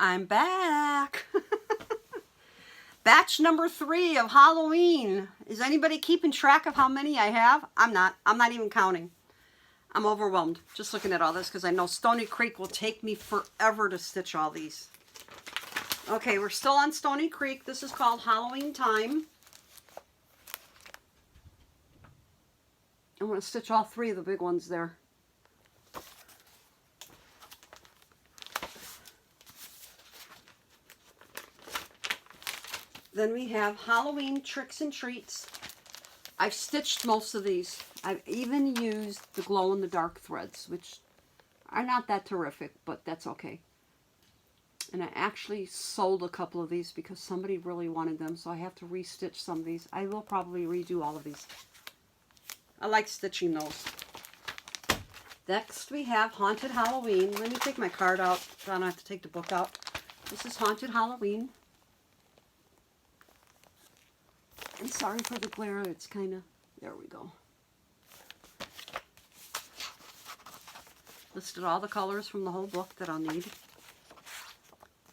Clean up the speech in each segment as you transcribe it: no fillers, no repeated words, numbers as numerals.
I'm back. Batch number 3 of Halloween. Is anybody keeping track of how many I have? I'm not. I'm not even counting. I'm overwhelmed just looking at all this because I know Stony Creek will take me forever to stitch all these. Okay, we're still on Stony Creek. This is called Halloween Time. I'm going to stitch all 3 of the big ones there. Then we have Halloween Tricks and Treats. I've stitched most of these. I've even used the glow-in-the-dark threads, which are not that terrific, but that's okay. And I actually sold a couple of these because somebody really wanted them, so I have to restitch some of these. I will probably redo all of these. I like stitching those. Next we have Haunted Halloween. Let me take my card out so I don't have to take the book out. This is Haunted Halloween. And sorry for the glare, it's kind of, there we go. Listed all the colors from the whole book that I'll need.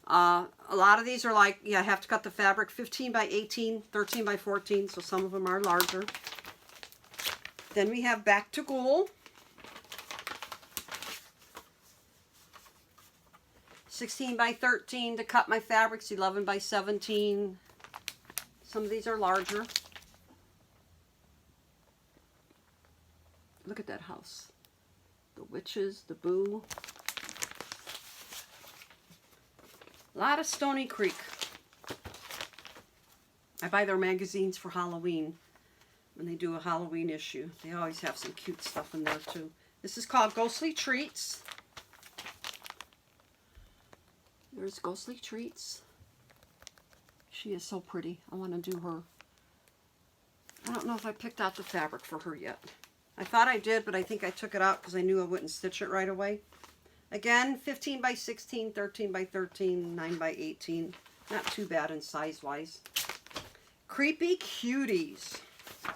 A lot of these are like, I have to cut the fabric 15 by 18, 13 by 14, so some of them are larger. Then we have Back to Ghoul. 16 by 13 to cut my fabrics, 11 by 17. Some of these are larger. Look at that house. The witches, the boo. A lot of Stony Creek. I buy their magazines for Halloween. When they do a Halloween issue, they always have some cute stuff in there too. This is called Ghostly Treats. There's Ghostly Treats. She is so pretty. I want to do her. I don't know if I picked out the fabric for her yet. I thought I did, but I think I took it out because I knew I wouldn't stitch it right away. Again, 15 by 16, 13 by 13, 9 by 18. Not too bad in size-wise. Creepy Cuties.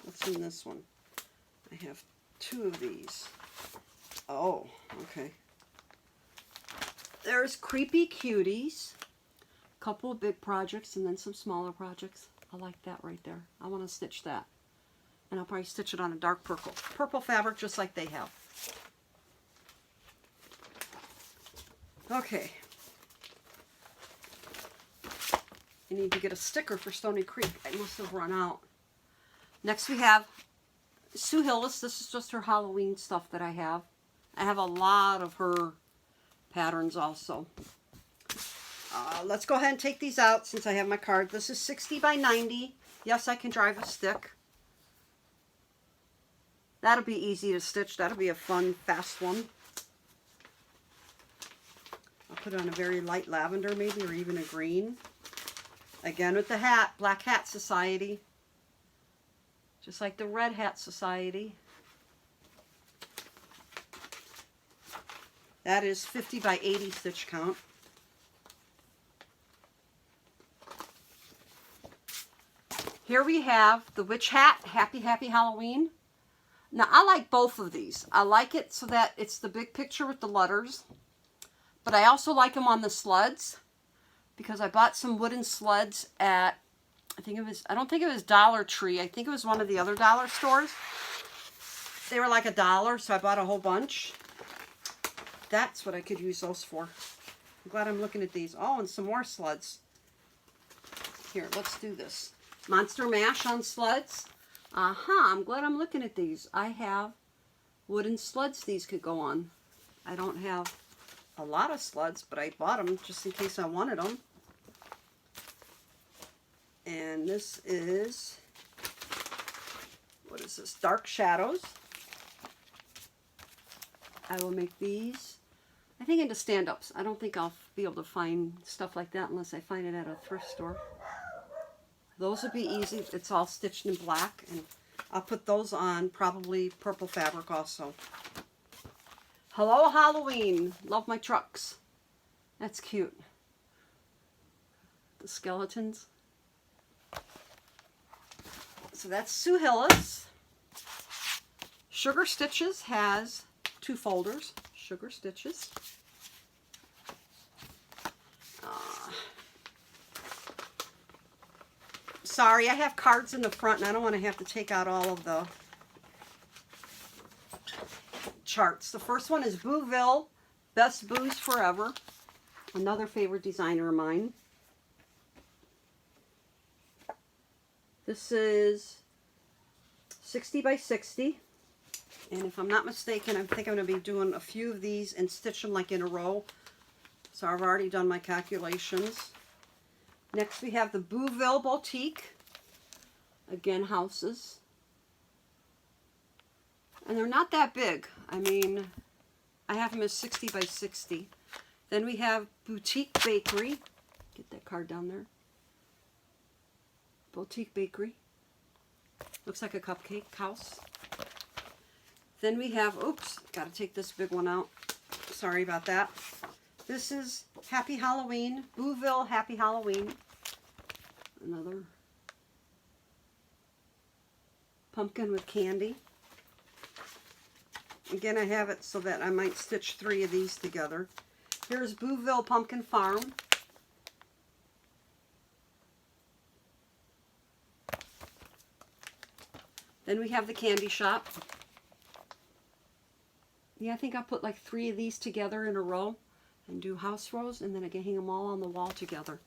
What's in this one? I have 2 of these. Oh, okay. There's Creepy Cuties. Couple of big projects and then some smaller projects. I like that right there. I want to stitch that. And I'll probably stitch it on a dark purple. Purple fabric just like they have. Okay. I need to get a sticker for Stony Creek. I must have run out. Next we have Sue Hillis. This is just her Halloween stuff that I have. I have a lot of her patterns also. Let's go ahead and take these out since I have my card. This is 60 by 90. Yes, I can drive a stick. That'll be easy to stitch. That'll be a fun, fast one. I'll put it on a very light lavender maybe, or even a green. Again with the hat, Black Hat Society. Just like the Red Hat Society. That is 50 by 80 stitch count. Here we have the Witch Hat, Happy Happy Halloween. Now, I like both of these. I like it so that it's the big picture with the letters. But I also like them on the sleds because I bought some wooden sleds at, I don't think it was Dollar Tree. I think it was one of the other dollar stores. They were like $1, so I bought a whole bunch. That's what I could use those for. I'm glad I'm looking at these. Oh, and some more sleds. Here, let's do this. Monster Mash on sleds. I'm glad I'm looking at these. I have wooden sleds these could go on. I don't have a lot of sleds, but I bought them just in case I wanted them. And this is, what is this? Dark Shadows. I will make these, I think, into stand-ups. I don't think I'll be able to find stuff like that unless I find it at a thrift store. Those would be easy. It's all stitched in black, and I'll put those on probably purple fabric also. Hello Halloween. Love my trucks. That's cute. The skeletons. So that's Sue Hillis. Sugar Stitches has 2 folders. Sugar Stitches. Sorry, I have cards in the front and I don't want to have to take out all of the charts. The first one is Booville, Best Booze Forever. Another favorite designer of mine. This is 60 by 60. And if I'm not mistaken, I think I'm going to be doing a few of these and stitch them like in a row. So I've already done my calculations. Next we have the Booville Boutique. Again, houses. And they're not that big. I mean, I have them as 60 by 60. Then we have Boutique Bakery. Get that card down there. Boutique Bakery. Looks like a cupcake house. Then we have, oops, got to take this big one out. Sorry about that. This is Happy Halloween. Booville Happy Halloween. Another pumpkin with candy. Again, I have it so that I might stitch 3 of these together. Here's Booville Pumpkin Farm. Then we have the candy shop. Yeah, I think I'll put like 3 of these together in a row and do house rows, and then I can hang them all on the wall together.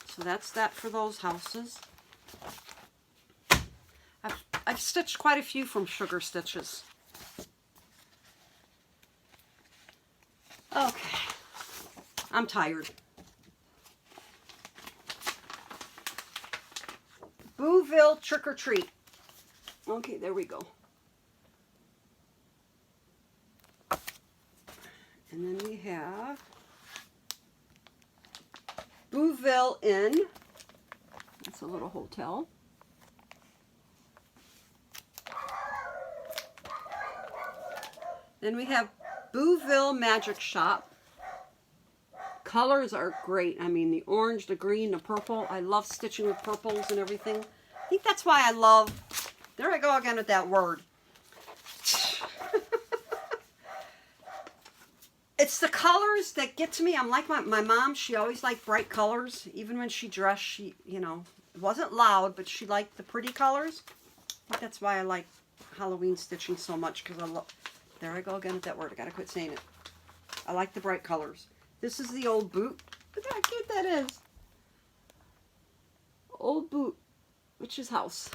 So that's that for those houses. I've stitched quite a few from Sugar Stitches. Okay, I'm tired. Booville Trick or Treat. Okay, there we go. And then we have Booville Inn. That's a little hotel. Then we have Booville Magic Shop. Colors are great. I mean, the orange, the green, the purple. I love stitching with purples and everything. I think that's why I love... There I go again with that word. It's the colors that get to me. I'm like my mom. She always liked bright colors. Even when she dressed, she, you know, it wasn't loud, but she liked the pretty colors. I think that's why I like Halloween stitching so much, because I love... There I go again with that word. I gotta quit saying it. I like the bright colors. This is the old boot. Look how cute that is. Old boot, witch's house.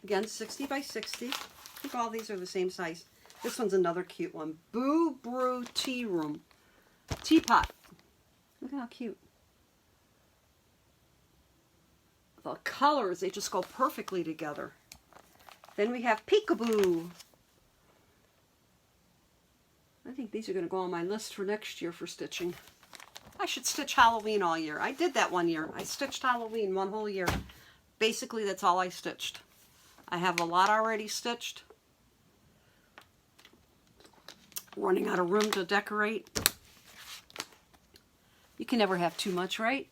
Again, 60 by 60. I think all these are the same size. This one's another cute one. Boo Brew Tea Room. Teapot. Look how cute. The colors, they just go perfectly together. Then we have Peekaboo. I think these are going to go on my list for next year for stitching. I should stitch Halloween all year. I did that one year. I stitched Halloween one whole year. Basically, that's all I stitched. I have a lot already stitched. Running out of room to decorate. You can never have too much, right?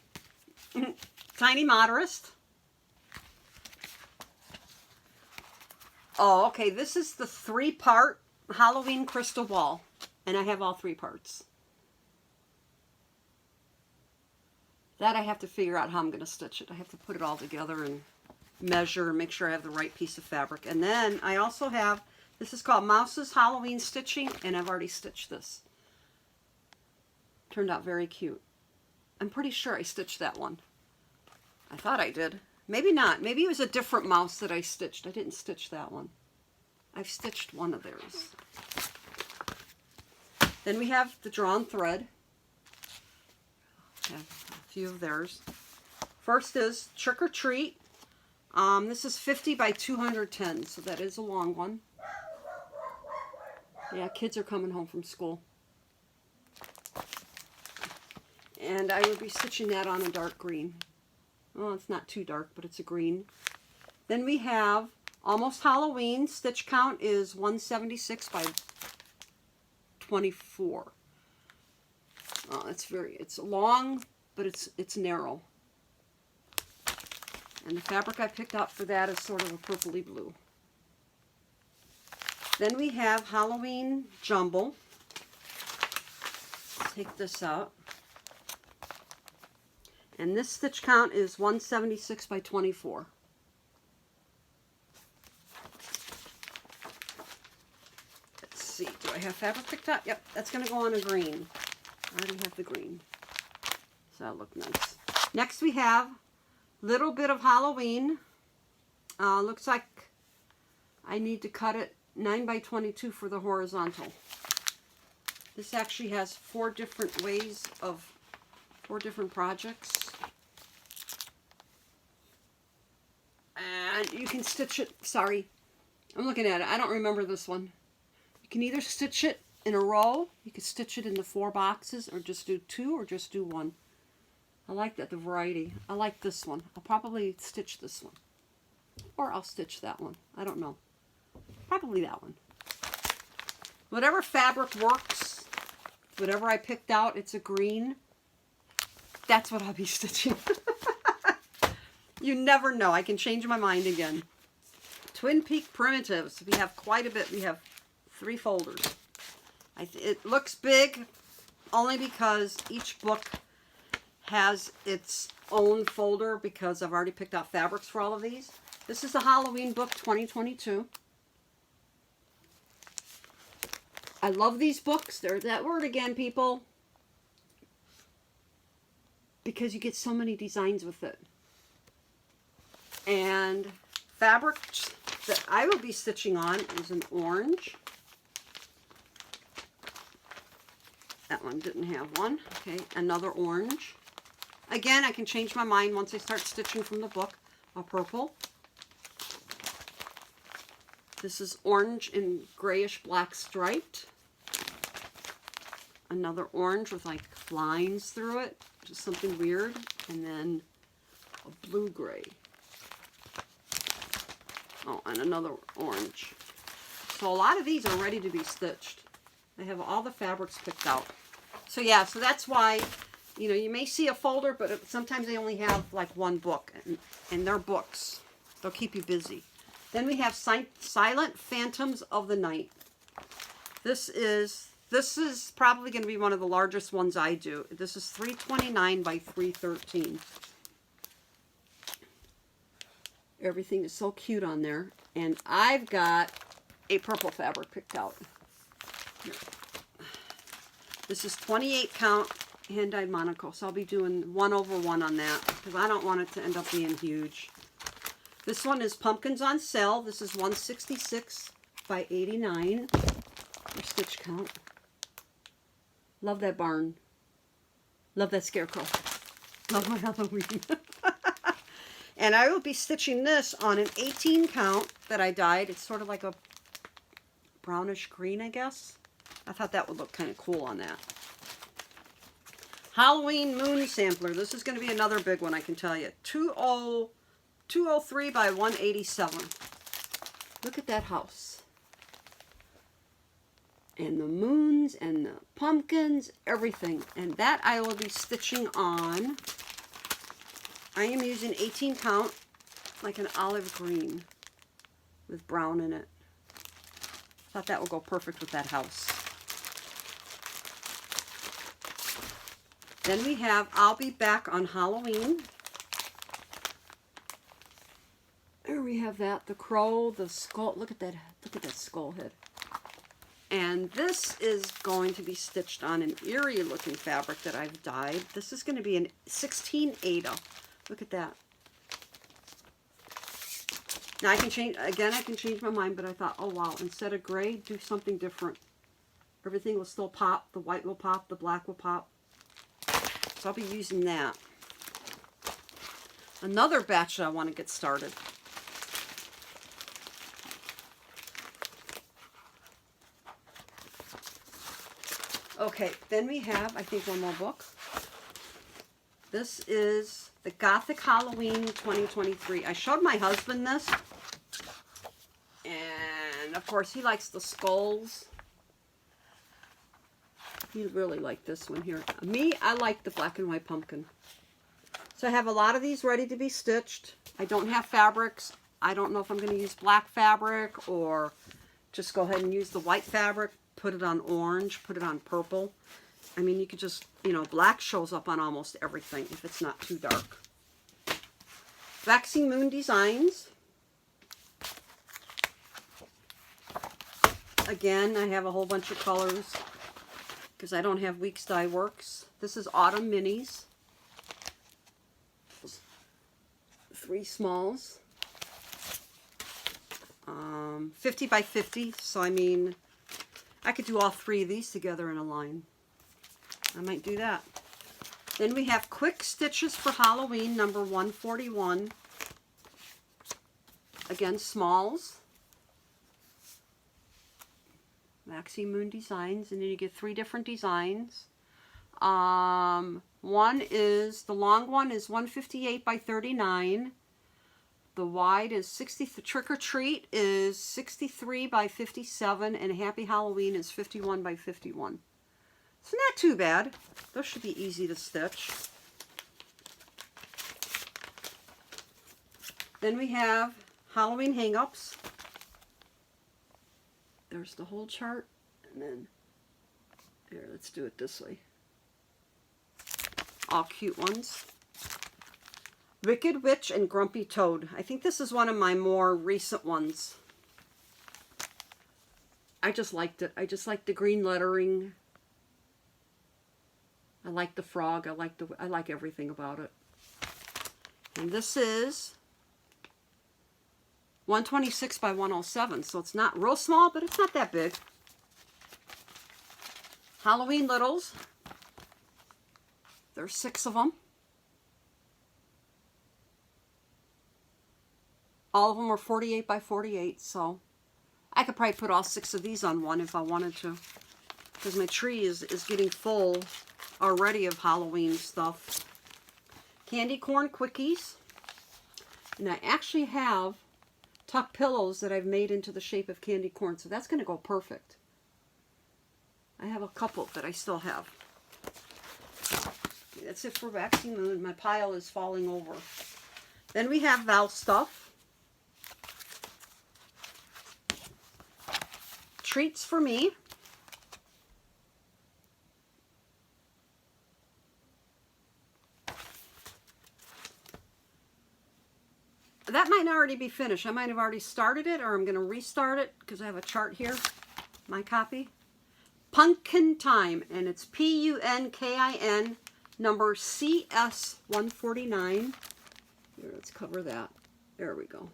Tiny Motorist. Oh, okay. This is the 3-part Halloween crystal ball. And I have all 3 parts. That I have to figure out how I'm going to stitch it. I have to put it all together and measure and make sure I have the right piece of fabric. And then I also have, this is called Mouse's Halloween Stitching, and I've already stitched this. Turned out very cute. I'm pretty sure I stitched that one. I thought I did. Maybe not. Maybe it was a different mouse that I stitched. I didn't stitch that one. I've stitched one of theirs. Then we have the drawn thread. I have a few of theirs. First is Trick or Treat. This is 50 by 210, so that is a long one. Yeah, kids are coming home from school. And I will be stitching that on a dark green. Oh, it's not too dark, but it's a green. Then we have Almost Halloween. Stitch count is 176 by 24. Oh, it's long, but it's narrow. And the fabric I picked out for that is sort of a purpley blue. Then we have Halloween Jumble. Take this out. And this stitch count is 176 by 24. Let's see, do I have fabric picked up? Yep, that's going to go on a green. I already have the green. So that'll look nice. Next we have little bit of Halloween. Looks like I need to cut it 9 by 22 for the horizontal. This actually has 4 different ways of 4 different projects. And you can stitch it, sorry, I'm looking at it. I don't remember this one. You can either stitch it in a row, you can stitch it into 4 boxes, or just do 2, or just do 1. I like that, the variety. I like this one. I'll probably stitch this one. Or I'll stitch that one. I don't know. Probably that one. Whatever fabric works, whatever I picked out, it's a green. That's what I'll be stitching. You never know. I can change my mind again. Twin Peak Primitives. We have quite a bit. We have 3 folders. It looks big only because each book has its own folder because I've already picked out fabrics for all of these. This is the Halloween book 2022. I love these books. There's that word again, people. Because you get so many designs with it. And fabric that I will be stitching on is an orange. That one didn't have one. Okay, another orange. Again, I can change my mind once I start stitching from the book. A purple. This is orange and grayish black striped. Another orange with like lines through it, just something weird. And then a blue-gray. Oh, and another orange. So a lot of these are ready to be stitched. I have all the fabrics picked out. So yeah, so that's why, you know, you may see a folder, but sometimes they only have like 1 book. And they're books. They'll keep you busy. Then we have Silent Phantoms of the Night. This is probably going to be one of the largest ones I do. This is 329 by 313. Everything is so cute on there. And I've got a purple fabric picked out. Here. This is 28 count hand-dyed Monaco. So I'll be doing 1/1 on that because I don't want it to end up being huge. This one is Pumpkins on Sale. This is 166 by 89. Your stitch count. Love that barn. Love that scarecrow. Love my Halloween. And I will be stitching this on an 18 count that I dyed. It's sort of like a brownish green, I guess. I thought that would look kind of cool on that. Halloween Moon Sampler. This is going to be another big one, I can tell you. 203 by 187. Look at that house. And the moons and the pumpkins, everything. And that I will be stitching on. I am using 18 count, like an olive green with brown in it. Thought that would go perfect with that house. Then we have I'll Be Back on Halloween. There we have that, the crow, the skull. Look at that skull head. And this is going to be stitched on an eerie looking fabric that I've dyed. This is going to be an 16 Ada. Look at that. Now I can change, again, I can change my mind, but I thought, oh wow, instead of gray, do something different. Everything will still pop. The white will pop, the black will pop. So I'll be using that. Another batch that I want to get started. Okay, then we have, I think, one more book. This is the Gothic Halloween 2023. I showed my husband this. And, of course, he likes the skulls. He really liked this one here. Me, I like the black and white pumpkin. So I have a lot of these ready to be stitched. I don't have fabrics. I don't know if I'm going to use black fabric or just go ahead and use the white fabric. Put it on orange, put it on purple. I mean, you could just, you know, black shows up on almost everything if it's not too dark. Waxing Moon Designs. Again, I have a whole bunch of colors because I don't have Weeks Dye Works. This is Autumn Minis. 3 smalls. 50 by 50. So, I mean, I could do all 3 of these together in a line. I might do that. Then we have Quick Stitches for Halloween, number 141. Again, smalls. Waxing Moon Designs, and then you get 3 different designs. One is, the long one is 158 by 39. The wide is 60, Trick or Treat is 63 by 57, and Happy Halloween is 51 by 51. So not too bad. Those should be easy to stitch. Then we have Halloween hang-ups. There's the whole chart, and then, here, let's do it this way. All cute ones. Wicked Witch and Grumpy Toad. I think this is one of my more recent ones. I just liked it. I just like the green lettering. I like the frog. I like everything about it. And this is 126 by 107, so it's not real small, but it's not that big. Halloween Littles. There's 6 of them. All of them are 48 by 48, so I could probably put all 6 of these on one if I wanted to, because my tree is getting full already of Halloween stuff. Candy corn quickies. And I actually have tuck pillows that I've made into the shape of candy corn, so that's going to go perfect. I have a couple that I still have. Okay, that's it for Waxing Moon. My pile is falling over. Then we have Val stuff. Treats for Me. That might already be finished. I might have already started it, or I'm going to restart it because I have a chart here, my copy. Pumpkin Time, and it's Punkin, number CS149. Here, let's cover that. There we go.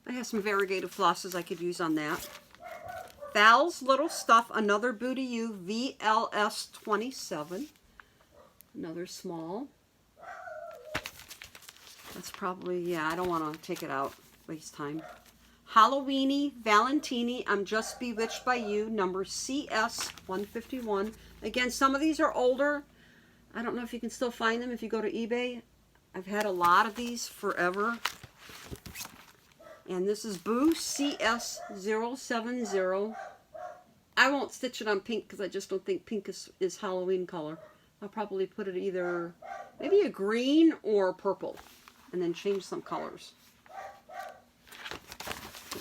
I have some variegated flosses I could use on that. Val's Little Stuff, another Boo to You, VLS27. Another small. That's probably, yeah, I don't want to take it out, waste time. Halloweeny, Valentini, I'm Just Bewitched by You, number CS151. Again, some of these are older. I don't know if you can still find them if you go to eBay. I've had a lot of these forever. And this is Boo CS070. I won't stitch it on pink because I just don't think pink is Halloween color. I'll probably put it either maybe a green or purple, and then change some colors.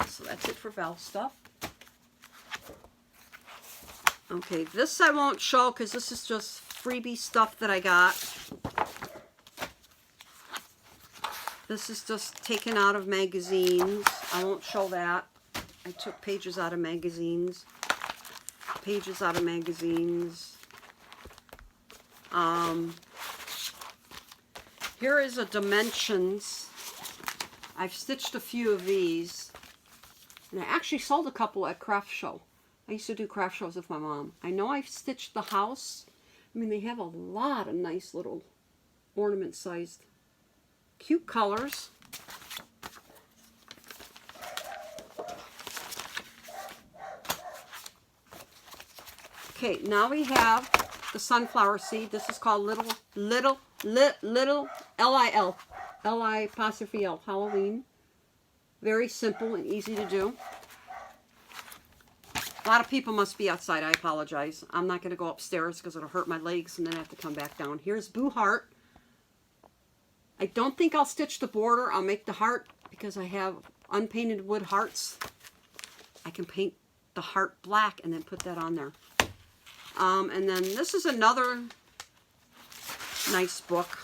So that's it for Val stuff. Okay, this I won't show because this is just freebie stuff that I got. This is just taken out of magazines. I won't show that. I took pages out of magazines. Pages out of magazines. Here is a Dimensions. I've stitched a few of these. And I actually sold a couple at craft show. I used to do craft shows with my mom. I know I've stitched the house. I mean, they have a lot of nice little ornament-sized cute colors. Okay, now we have the sunflower seed. This is called little L-I-L, L-I-apostrophe-L, Halloween. Very simple and easy to do. A lot of people must be outside. I apologize. I'm not going to go upstairs because it'll hurt my legs and then I have to come back down. Here's Boo Heart. I don't think I'll stitch the border. I'll make the heart because I have unpainted wood hearts. I can paint the heart black and then put that on there. And then this is another nice book.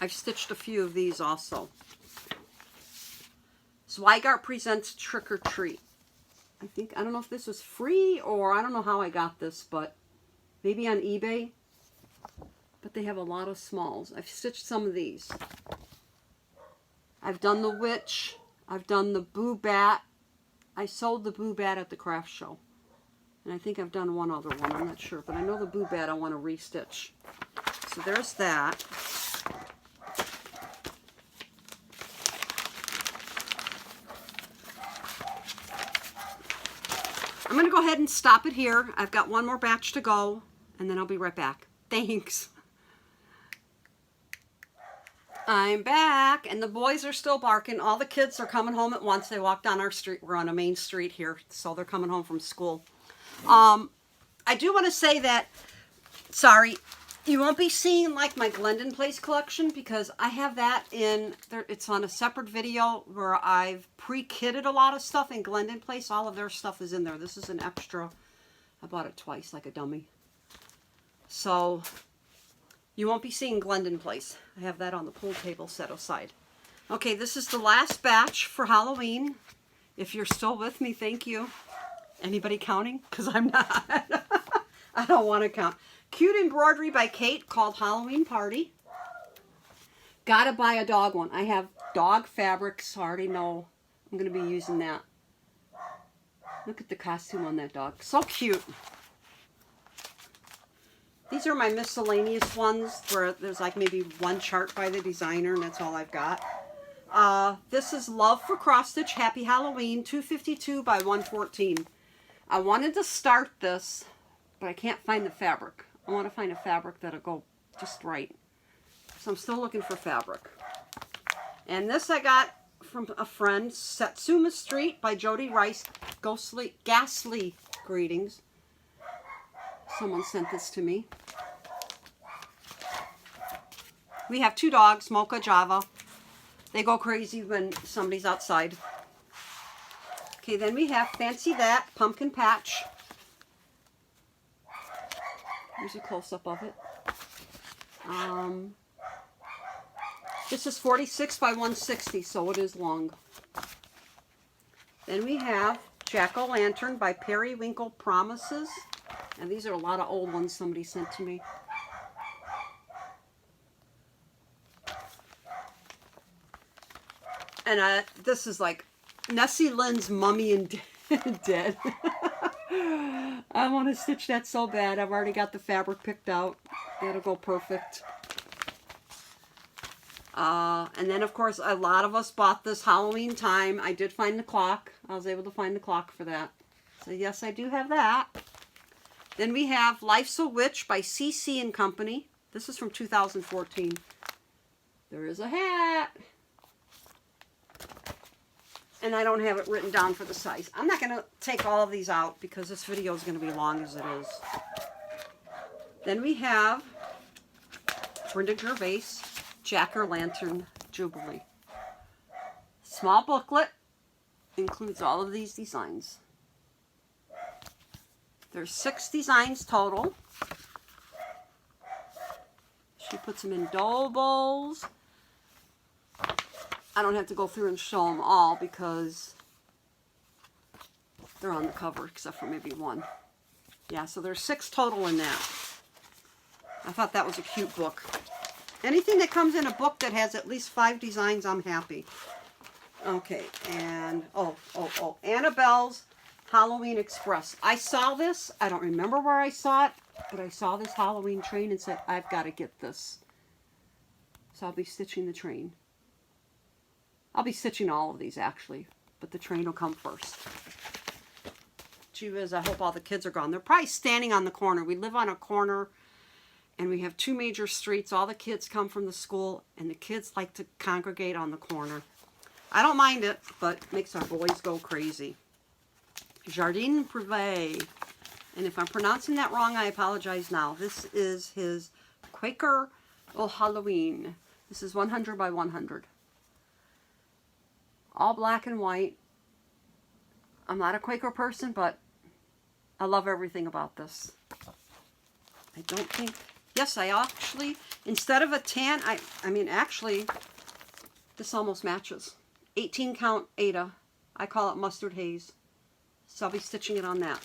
I've stitched a few of these also. Zweigart Presents Trick or Treat. I don't know if this was free or I don't know how I got this, but maybe on eBay. But they have a lot of smalls. I've stitched some of these. I've done the witch. I've done the Boo Bat. I sold the Boo Bat at the craft show. And I think I've done one other one. I'm not sure. But I know the Boo Bat I want to restitch. So there's that. I'm going to go ahead and stop it here. I've got one more batch to go. And then I'll be right back. Thanks. I'm back, and the boys are still barking. All the kids are coming home at once. They walk down our street. We're on a main street here, so they're coming home from school. I do want to say that, sorry, you won't be seeing like my Glendon Place collection because I have that in there. It's on a separate video where I've pre-kitted a lot of stuff in Glendon Place. All of their stuff is in there. This is an extra. I bought it twice like a dummy. So you won't be seeing Glendon Place. I have that on the pool table set aside. Okay, this is the last batch for Halloween. If you're still with me, thank you. Anybody counting? Because I'm not. I don't want to count. Cute embroidery by Kate called Halloween Party. Gotta buy a dog one. I have dog fabrics. So I already know I'm going to be using that. Look at the costume on that dog. So cute. These are my miscellaneous ones where there's like maybe one chart by the designer and that's all I've got. This is Love for Cross Stitch Happy Halloween 252 by 114. I wanted to start this, but I can't find the fabric. I want to find a fabric that'll go just right. So I'm still looking for fabric. And this I got from a friend, Satsuma Street by Jody Rice. Ghastly greetings. Someone sent this to me. We have two dogs, Mocha Java. They go crazy when somebody's outside. Okay, then we have Fancy That, Pumpkin Patch. Here's a close-up of it. This is 46 by 160, so it is long. Then we have Jack-O-Lantern by Periwinkle Promises. And these are a lot of old ones somebody sent to me. And this is like Nessie Lynn's Mummy and Dead. I want to stitch that so bad. I've already got the fabric picked out. It'll go perfect. And then, of course, a lot of us bought this Halloween time. I did find the clock. I was able to find the clock for that. So, yes, I do have that. Then we have Life's a Witch by CC and Company. This is from 2014. There is a hat. And I don't have it written down for the size. I'm not going to take all of these out because this video is going to be long as it is. Then we have Brenda Gervais, Jack-O-Lantern Jubilee. Small booklet. Includes all of these designs. There's 6 designs total. She puts them in dough bowls. I don't have to go through and show them all because they're on the cover, except for maybe one. Yeah, so there's 6 total in that. I thought that was a cute book. Anything that comes in a book that has at least 5 designs, I'm happy. Okay, and, Annabelle's Halloween Express. I saw this. I don't remember where I saw it, but I saw this Halloween train and said, I've got to get this. So I'll be stitching the train. I'll be stitching all of these, actually, but the train will come first. Gee whiz, I hope all the kids are gone. They're probably standing on the corner. We live on a corner, and we have 2 major streets. All the kids come from the school, and the kids like to congregate on the corner. I don't mind it, but it makes our boys go crazy. Jardin Privé. And if I'm pronouncing that wrong, I apologize now. This is his Quaker Halloween. This is 100 by 100. All black and white. I'm not a Quaker person, but I love everything about this. I don't think, yes, I actually, instead of a tan, I mean, actually, this almost matches. 18 count Ada. I call it mustard haze. So I'll be stitching it on that.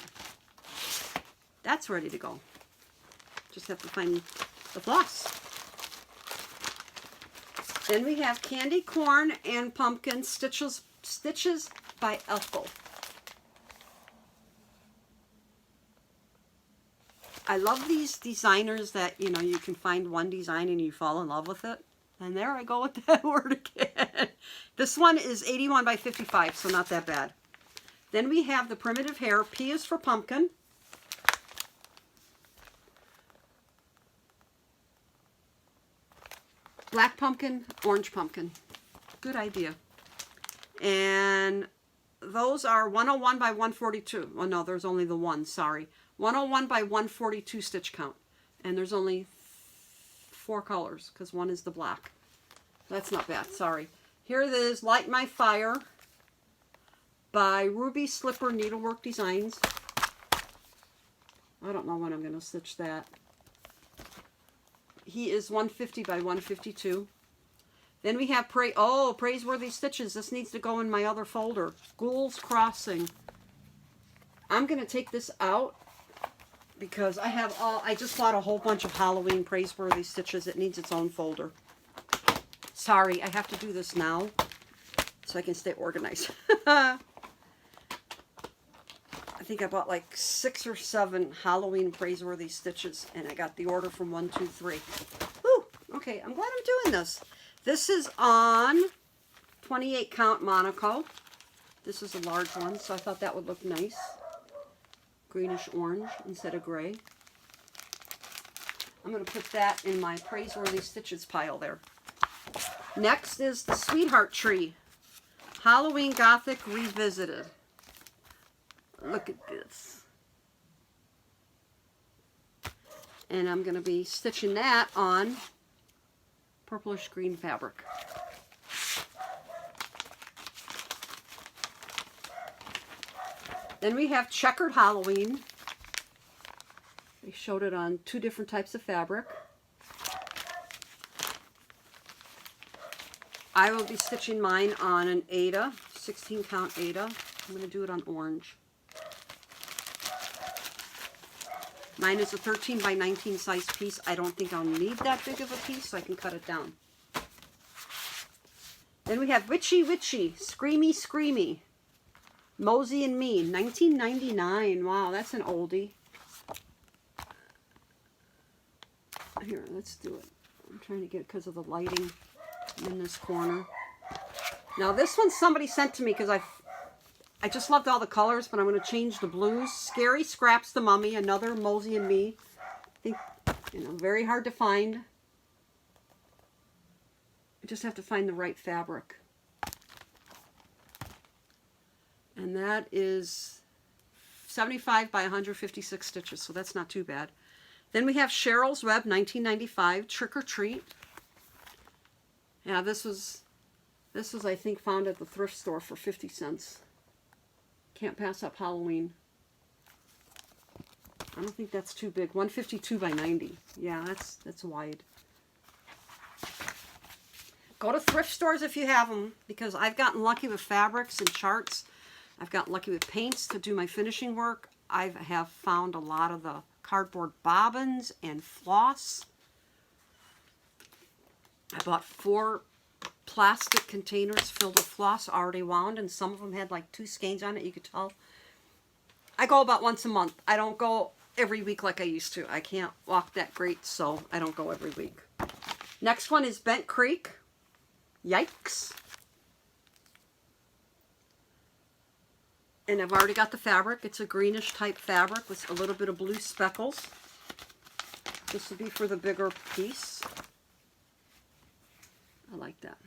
That's ready to go. Just have to find the floss. Then we have candy corn and pumpkin stitches by Elko. I love these designers that, you know, you can find one design and you fall in love with it. And there I go with that word again. This one is 81 by 55, so not that bad. Then we have the primitive hair. P is for pumpkin. Black pumpkin, orange pumpkin. Good idea. And those are 101 by 142. Oh no, there's only the one, sorry. 101 by 142 stitch count. And there's only 4 colors because one is the black. That's not bad, sorry. Here it is, Light My Fire by Ruby Slipper Needlework Designs. I don't know when I'm going to stitch that. He is 150 by 152. Then we have Praiseworthy Stitches. This needs to go in my other folder. Ghoul's Crossing. I'm going to take this out because I just bought a whole bunch of Halloween Praiseworthy Stitches. It needs its own folder. Sorry, I have to do this now so I can stay organized. I think I bought like 6 or 7 Halloween Praiseworthy Stitches, and I got the order from 123. Whew, okay, I'm glad I'm doing this. This is on 28 count Monaco. This is a large one, so I thought that would look nice. Greenish orange instead of gray. I'm going to put that in my Praiseworthy Stitches pile there. Next is the Sweetheart Tree. Halloween Gothic Revisited. Look at this. And I'm going to be stitching that on purplish green fabric. Then we have Checkered Halloween. They showed it on 2 different types of fabric. I will be stitching mine on an Ada, 16 count Ada. I'm going to do it on orange. Mine is a 13 by 19 size piece. I don't think I'll need that big of a piece, so I can cut it down. Then we have Witchy Witchy, Screamy Screamy, Mosey and Me, 1999. Wow, that's an oldie. Here, let's do it. I'm trying to get it because of the lighting in this corner. Now this one somebody sent to me because I just loved all the colors, but I'm going to change the blues. Scary Scraps the Mummy, another Mosey and Me. I think, you know, very hard to find. I just have to find the right fabric. And that is 75 by 156 stitches, so that's not too bad. Then we have Cheryl's Web, 1995, Trick or Treat. Yeah, this was I think found at the thrift store for 50 cents. Can't pass up Halloween. I don't think that's too big. 152 by 90. Yeah, that's wide. Go to thrift stores if you have them, because I've gotten lucky with fabrics and charts. I've gotten lucky with paints to do my finishing work. I have found a lot of the cardboard bobbins and floss. I bought 4 plastic containers filled with floss already wound, and some of them had like 2 skeins on it. You could tell. I go about once a month. I don't go every week like I used to. I can't walk that great, so I don't go every week. Next one is Bent Creek. Yikes. And I've already got the fabric. It's a greenish type fabric with a little bit of blue speckles. This would be for the bigger piece. I like that.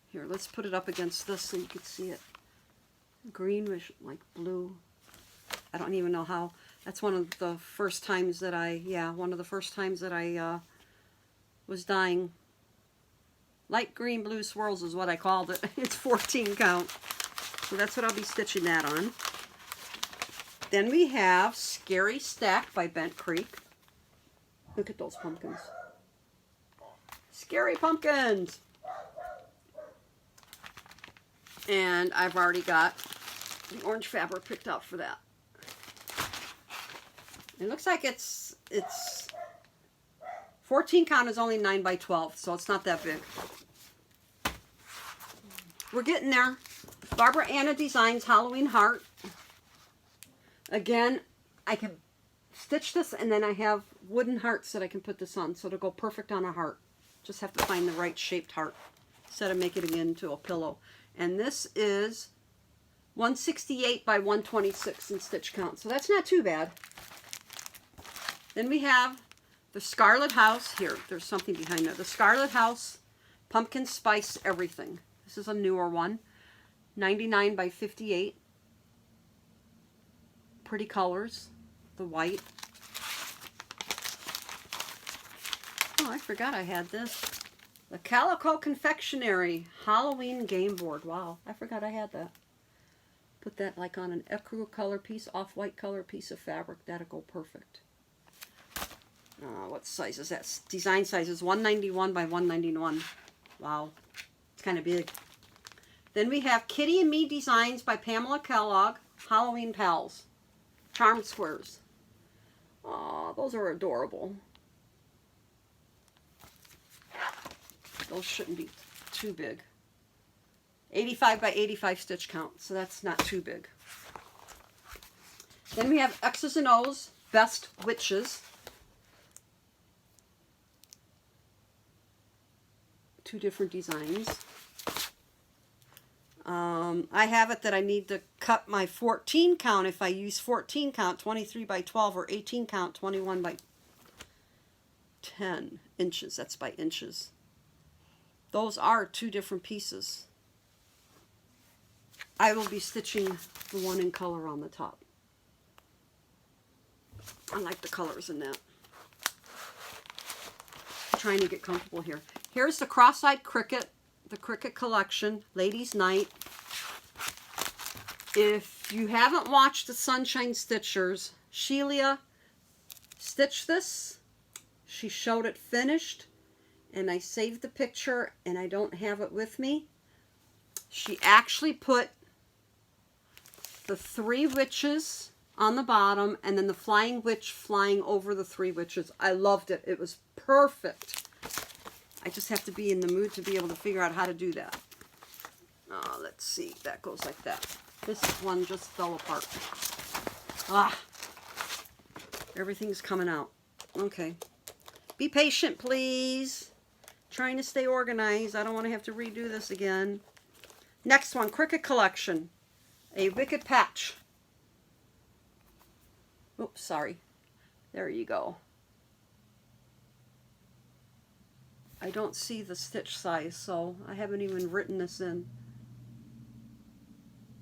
Here, let's put it up against this so you can see it. Green with like blue. I don't even know how. That's one of the first times that I was dyeing. Light green blue swirls is what I called it. It's 14 count. So that's what I'll be stitching that on. Then we have Scary Stack by Bent Creek. Look at those pumpkins. Scary pumpkins. And I've already got the orange fabric picked out for that. It looks like it's 14 count is only 9 by 12, so it's not that big. We're getting there. Barbara Anna Designs Halloween Heart. Again, I can stitch this, and then I have wooden hearts that I can put this on, so it'll go perfect on a heart. Just have to find the right shaped heart instead of making it into a pillow. And this is 168 by 126 in stitch count, so that's not too bad. Then we have the Scarlet House. Here, there's something behind there. The Scarlet House Pumpkin Spice Everything. This is a newer one. 99 by 58. Pretty colors. The white. Oh, I forgot I had this. The Calico Confectionery Halloween Game Board. Wow, I forgot I had that. Put that like on an ecru color piece, off-white color piece of fabric. That'll go perfect. What size is that? Design size is 191 by 191. Wow, it's kind of big. Then we have Kitty and Me Designs by Pamela Kellogg. Halloween Pals. Charm squares. Aw, those are adorable. Those shouldn't be too big. 85 by 85 stitch count, so that's not too big. Then we have X's and O's Best Witches. Two different designs. I have it that I need to cut my 14 count if I use 14 count, 23 by 12, or 18 count, 21 by 10 inches. That's by inches. Those are two different pieces. I will be stitching the one in color on the top. I like the colors in that. I'm trying to get comfortable here. Here's the Cross-Eyed Cricket, the Cricket Collection, Ladies' Night. If you haven't watched the Sunshine Stitchers, Sheila stitched this. She showed it finished, and I saved the picture, and I don't have it with me. She actually put the 3 witches on the bottom, and then the flying witch flying over the 3 witches. I loved it. It was perfect. I just have to be in the mood to be able to figure out how to do that. Let's see. That goes like that. This one just fell apart. Everything's coming out. Okay. Be patient, please. Trying to stay organized. I don't want to have to redo this again. Next one, Cricket Collection. A Wicked Patch. Oops, sorry. There you go. I don't see the stitch size, so I haven't even written this in.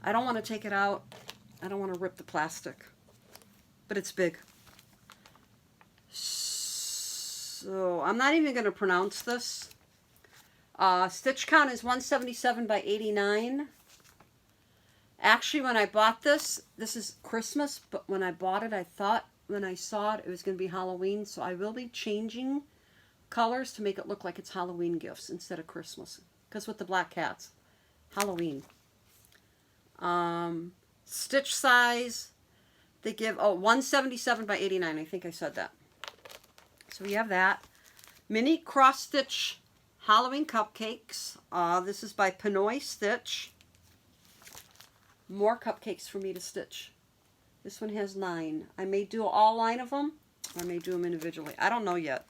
I don't want to take it out. I don't want to rip the plastic. But it's big. So I'm not even going to pronounce this. Stitch count is 177 by 89. Actually, when I bought this is Christmas, but when I bought it, I thought when I saw it, it was going to be Halloween. So I will be changing colors to make it look like it's Halloween gifts instead of Christmas. Because with the black cats, Halloween. Stitch size, they give, 177 by 89. I think I said that. So we have that. Mini cross stitch Halloween cupcakes. This is by Pinoy Stitch. More cupcakes for me to stitch. This one has 9. I may do all 9 of them, or I may do them individually. I don't know yet.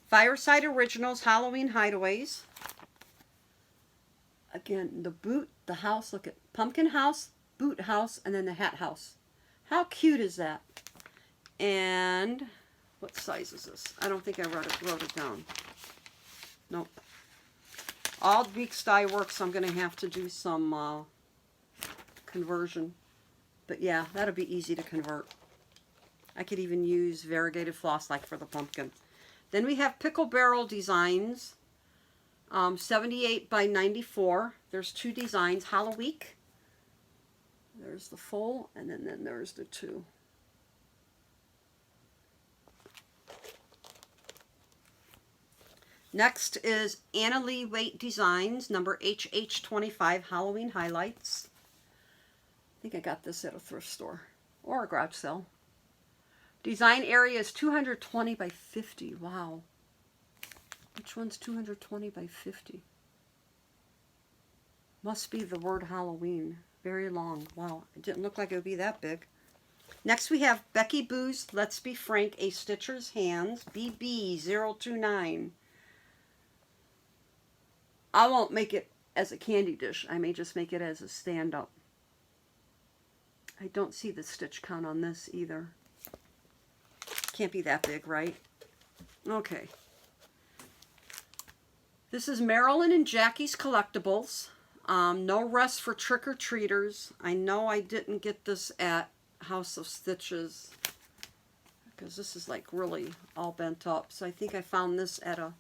Fireside Originals Halloween Hideaways. Again, the boot, the house, look at Pumpkin House, Boot House, and then the Hat House. How cute is that? And what size is this? I don't think I wrote it down. Nope. All Greek dye work, so I'm going to have to do some conversion. But yeah, that'll be easy to convert. I could even use variegated floss like for the pumpkin. Then we have Pickle Barrel Designs. 78 by 94. There's 2 designs. Halloween. There's the full, and then there's the two. Next is Anna Lee Waite Designs, number HH25 Halloween Highlights. I think I got this at a thrift store or a garage sale. Design area is 220 by 50. Wow. Which one's 220 by 50? Must be the word Halloween. Very long. Wow. It didn't look like it would be that big. Next we have Becky Boo's Let's Be Frank, A Stitcher's Hands, BB029. I won't make it as a candy dish. I may just make it as a stand-up. I don't see the stitch count on this either. Can't be that big, right? Okay. This is Marilyn and Jackie's Collectibles. No rest for trick-or-treaters. I know I didn't get this at House of Stitches because this is like really all bent up. So I think I found this at a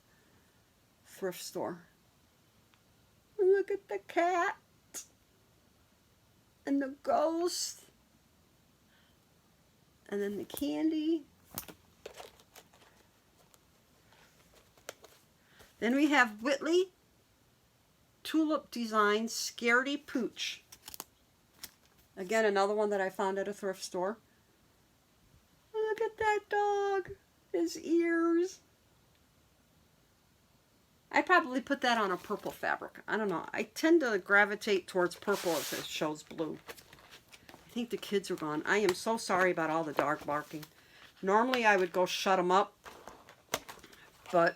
thrift store. Look at the cat and the ghost and then the candy. Then we have Whitley Tulip Designs Scaredy Pooch. Again, another one that I found at a thrift store. Look at that dog. His ears. I'd probably put that on a purple fabric. I don't know. I tend to gravitate towards purple if it shows blue. I think the kids are gone. I am so sorry about all the dog barking. Normally I would go shut them up, but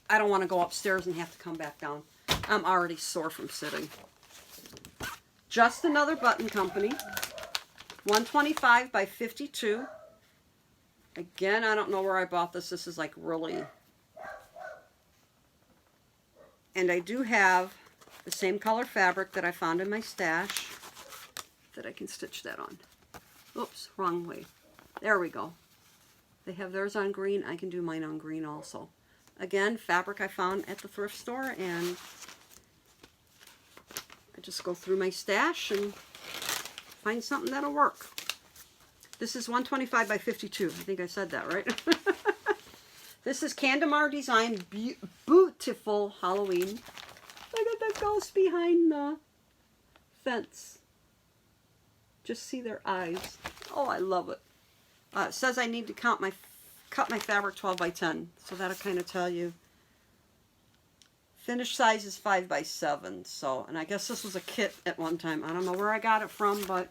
I don't want to go upstairs and have to come back down. I'm already sore from sitting. Just Another Button Company. 125 by 52. Again, I don't know where I bought this. This is like really... And I do have the same color fabric that I found in my stash that I can stitch that on. Oops, wrong way. There we go. They have theirs on green. I can do mine on green also. Again, fabric I found at the thrift store, and I just go through my stash and find something that'll work. This is 125 by 52. I think I said that right. This is Candemar Design Beautiful Halloween. Look at the ghost behind the fence. Just see their eyes. Oh, I love it. It says I need to cut my fabric 12 by 10. So that'll kind of tell you. Finished size is 5 by 7. So, and I guess this was a kit at one time. I don't know where I got it from, but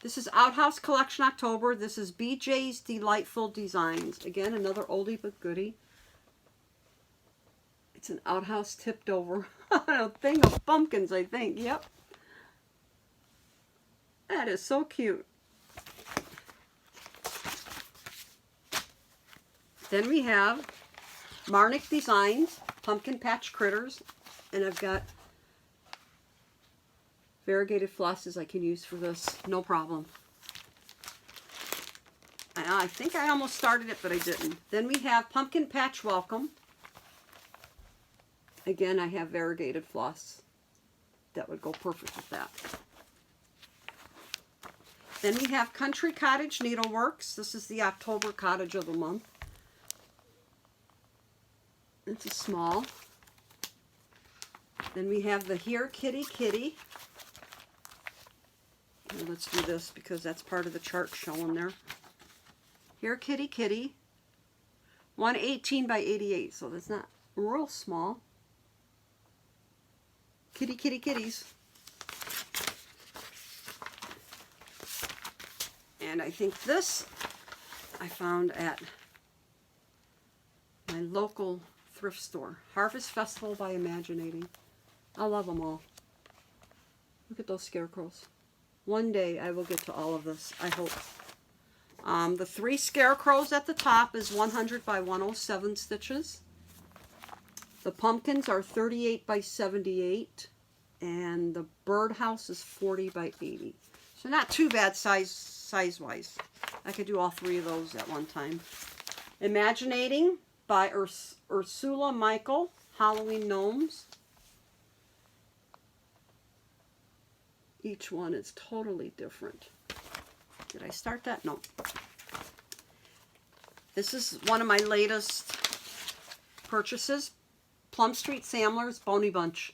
this is Outhouse Collection October. This is BJ's Delightful Designs. Again, another oldie but goodie. It's an outhouse tipped over on a thing of pumpkins, I think. Yep. That is so cute. Then we have Marnick Designs, Pumpkin Patch Critters. And I've got variegated flosses I can use for this, no problem. I think I almost started it, but I didn't. Then we have Pumpkin Patch Welcome. Again, I have variegated floss. That would go perfect with that. Then we have Country Cottage Needleworks. This is the October Cottage of the month. It's a small. Then we have the Here Kitty Kitty. Let's do this because that's part of the chart showing there. Here Kitty Kitty. 118 by 88, so that's not real small. Kitty Kitty Kitties. And I think this I found at my local thrift store. Harvest Festival by Imaginating. I love them all. Look at those scarecrows. One day I will get to all of this, I hope. The 3 scarecrows at the top is 100 by 107 stitches. The pumpkins are 38 by 78. And the birdhouse is 40 by 80. So not too bad size-wise. I could do all 3 of those at one time. Imaginating by Ursula Michael, Halloween Gnomes. Each one is totally different. Did I start that? No. This is one of my latest purchases. Plum Street Samplers Boney Bunch.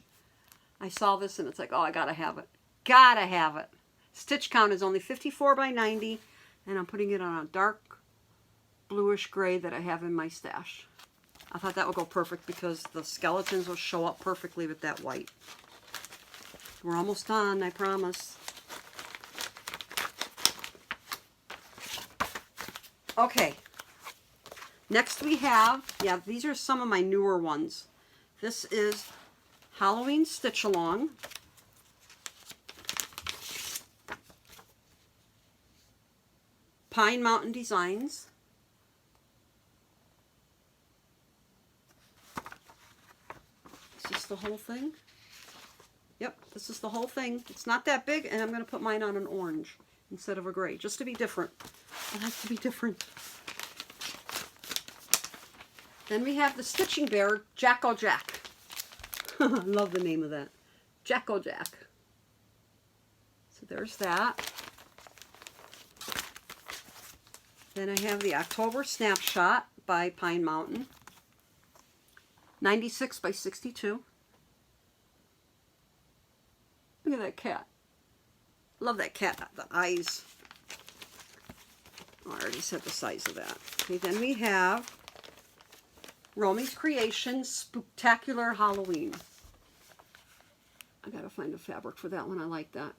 I saw this and it's like, oh, I gotta have it. Gotta have it. Stitch count is only 54 by 90, and I'm putting it on a dark bluish gray that I have in my stash. I thought that would go perfect because the skeletons will show up perfectly with that white. We're almost done, I promise. Okay. Next we have, yeah, these are some of my newer ones. This is Halloween Stitch Along. Pine Mountain Designs. Is this the whole thing? Yep, this is the whole thing. It's not that big, and I'm going to put mine on an orange instead of a gray, just to be different. I like to be different. Then we have the Stitching Bear, Jack-O-Jack. I love the name of that. Jack-O-Jack. So there's that. Then I have the October Snapshot by Pine Mountain. 96 by 62. Look at that cat. Love that cat. The eyes. Oh, I already said the size of that. Okay, then we have Romy's Creations Spooktacular Halloween. I gotta find a fabric for that one. I like that.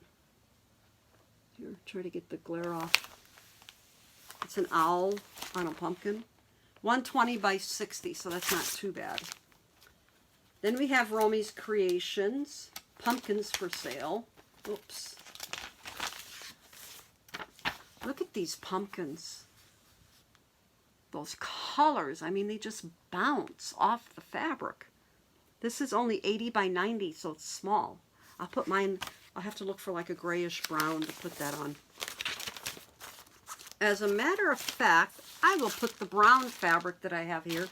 Here, try to get the glare off. It's an owl on a pumpkin. 120 by 60, so that's not too bad. Then we have Romy's Creations Pumpkins for Sale. Oops. Look at these pumpkins. Those colors, I mean, they just bounce off the fabric. This is only 80 by 90, so it's small. I'll put mine, I'll have to look for like a grayish brown to put that on. As a matter of fact, I will put the brown fabric that I have here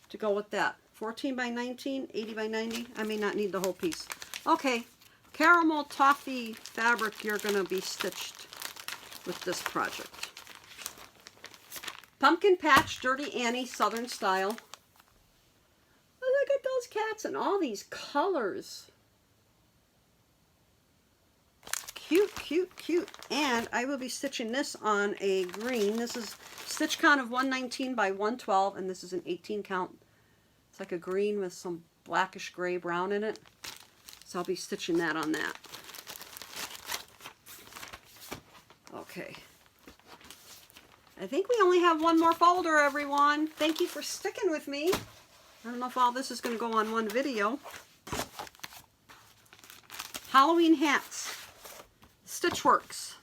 to go with that. 14 by 19, 80 by 90. I may not need the whole piece. Okay, caramel toffee fabric you're going to be stitched with this project. Pumpkin Patch Dirty Annie Southern Style. Oh, look at those cats and all these colors. Cute, cute, cute. And I will be stitching this on a green. This is stitch count of 119 by 112, and this is an 18 count. It's like a green with some blackish gray brown in it. So I'll be stitching that on that. Okay. I think we only have one more folder, everyone. Thank you for sticking with me. I don't know if all this is going to go on one video. Halloween hats. Stitchworks.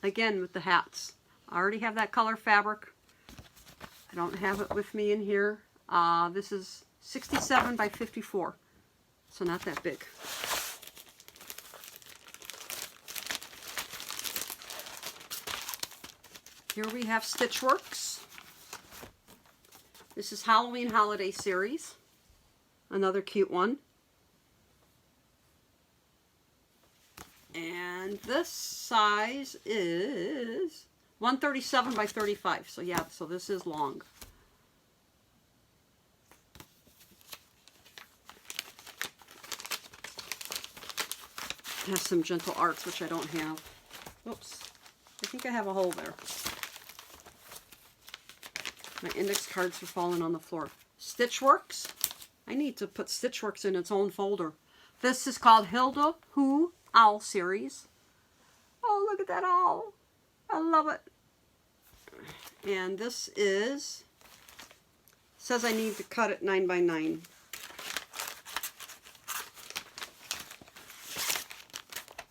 Again with the hats. I already have that color fabric. I don't have it with me in here. This is 67 by 54. So not that big. Here we have Stitchworks. This is Halloween Holiday Series. Another cute one. And this size is 137 by 35. So yeah, so this is long. It has some gentle arts, which I don't have. Oops. I think I have a hole there. My index cards are falling on the floor. Stitchworks. I need to put Stitchworks in its own folder. This is called Hilda Who Owl Series. Oh, look at that owl. I love it. And this is, says I need to cut it 9 by 9.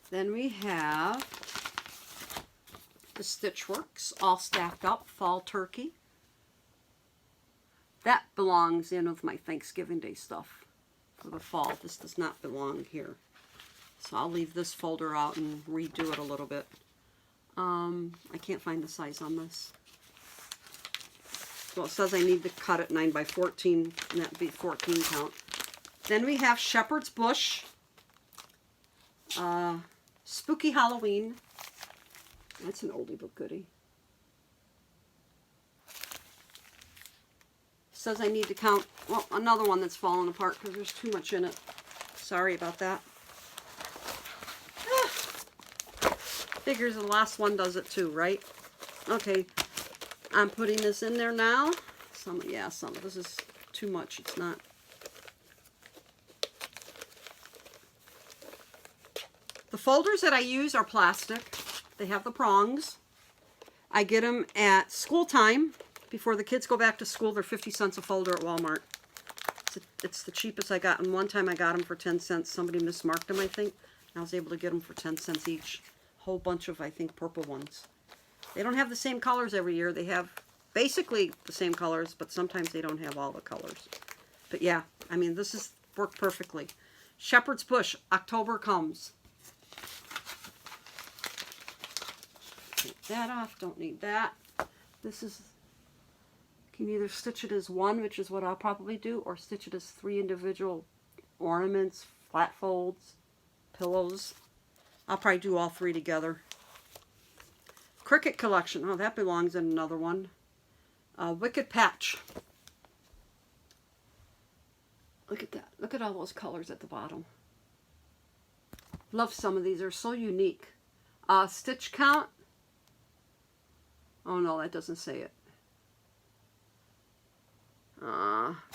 Then we have the Stitchworks all stacked up, Fall Turkey. That belongs in with my Thanksgiving Day stuff for the fall. This does not belong here. So I'll leave this folder out and redo it a little bit. I can't find the size on this. Well, it says I need to cut it 9 by 14, and that'd be 14 count. Then we have Shepherd's Bush. Spooky Halloween. That's an oldie but goodie. Says I need to count, well, another one that's falling apart because there's too much in it. Sorry about that. Figures the last one does it too, right? Okay, I'm putting this in there now. Some of this is too much. It's not. The folders that I use are plastic. They have the prongs. I get them at school time. Before the kids go back to school, they're 50 cents a folder at Walmart. It's the cheapest I got. And one time I got them for 10 cents. Somebody mismarked them, I think. I was able to get them for 10 cents each. Whole bunch of, I think, purple ones. They don't have the same colors every year. They have basically the same colors, but sometimes they don't have all the colors. But yeah, I mean, this has worked perfectly. Shepherd's Bush, October comes. Take that off, don't need that. This is, you can either stitch it as one, which is what I'll probably do, or stitch it as 3 individual ornaments, flat folds, pillows. I'll probably do all 3 together. Cricket collection. Oh, that belongs in another one. Wicked Patch. Look at that. Look at all those colors at the bottom. Love some of these. They're so unique. Stitch count. Oh no, that doesn't say it.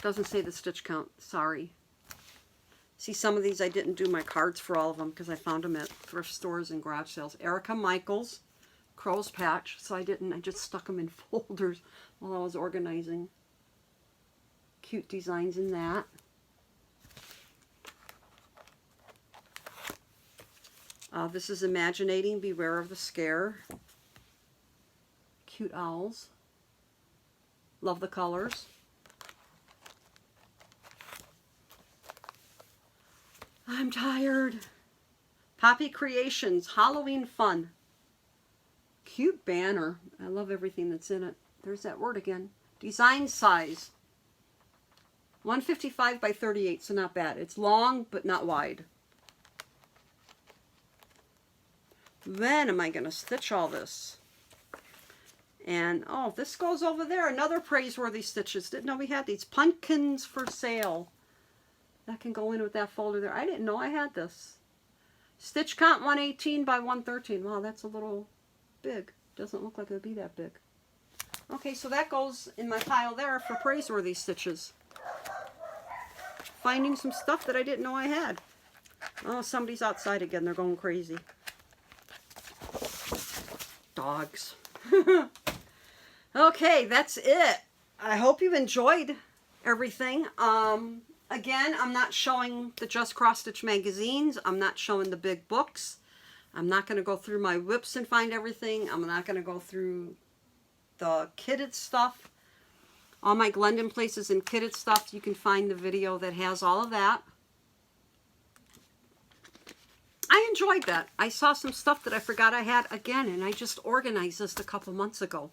Doesn't say the stitch count. Sorry. See, some of these I didn't do my cards for all of them because I found them at thrift stores and garage sales. Erica Michaels, Crow's Patch. So I just stuck them in folders while I was organizing. Cute designs in that. This is Imaginating, Beware of the Scare. Cute owls. Love the colors. I'm tired. Poppy Creations, Halloween Fun. Cute banner. I love everything that's in it. There's that word again. Design size. 155 by 38, so not bad. It's long, but not wide. Then am I going to stitch all this? And, oh, this goes over there. Another praiseworthy stitches. Didn't know we had these. Pumpkins for Sale. That can go in with that folder there. I didn't know I had this. Stitch count 118 by 113. Wow, that's a little big. Doesn't look like it would be that big. Okay, so that goes in my pile there for praiseworthy stitches. Finding some stuff that I didn't know I had. Oh, somebody's outside again. They're going crazy. Dogs. Okay, that's it. I hope you've enjoyed everything. Again, I'm not showing the Just Cross Stitch magazines. I'm not showing the big books. I'm not going to go through my whips and find everything. I'm not going to go through the kitted stuff. All my Glendon places and kitted stuff, you can find the video that has all of that. I enjoyed that. I saw some stuff that I forgot I had again, and I just organized this a couple months ago.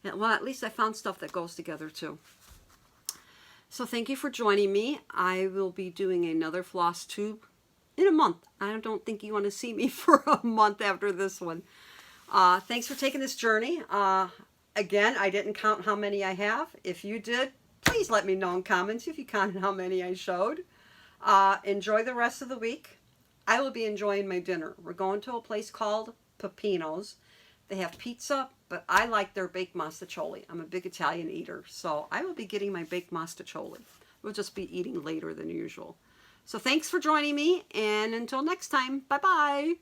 Well, at least I found stuff that goes together too. So thank you for joining me. I will be doing another floss tube in a month. I don't think you want to see me for a month after this one. Thanks for taking this journey. Again, I didn't count how many I have. If you did, please let me know in comments if you counted how many I showed. Enjoy the rest of the week. I will be enjoying my dinner. We're going to a place called Peppino's. They have pizza, but I like their baked mostaccioli. I'm a big Italian eater, so I will be getting my baked mostaccioli. We'll just be eating later than usual. So thanks for joining me, and until next time, bye-bye.